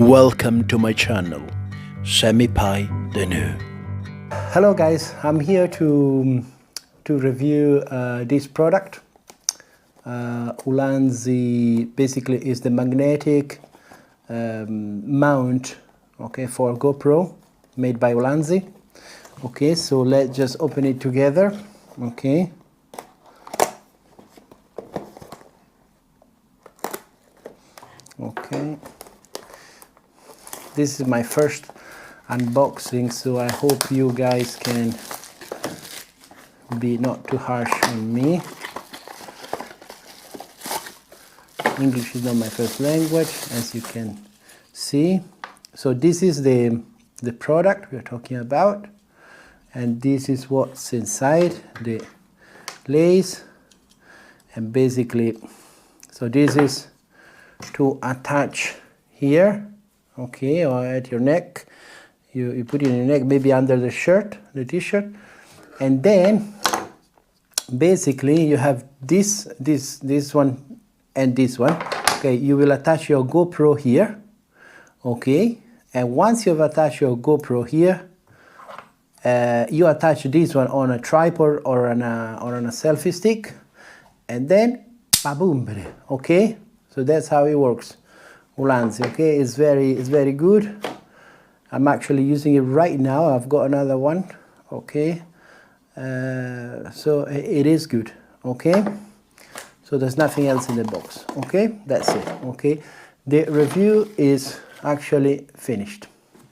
Welcome to my channel, Semi-Pi the New. Hello guys, I'm here to review this product. Ulanzi basically is the magnetic mount, okay, for GoPro, made by Ulanzi. Okay, so let's just open it together. Okay. Okay. This is my first unboxing, so I hope you guys can be not too harsh on me. English is not my first language, as you can see. So this is the product we're talking about, and this is what's inside the lace. And basically, so this is to attach here, okay, or at your neck. You put it in your neck, maybe under the shirt, the t-shirt, and then basically you have this one and this one. Okay, you will attach your GoPro here, okay, and once you've attached your GoPro here, you attach this one on a tripod or on a selfie stick, and then ba-boom, okay. So that's how it works. Ulanzi, okay, it's very good. I'm actually using it right now. I've got another one, okay. So it is good, okay. So there's nothing else in the box, okay. That's it, okay. The review is actually finished.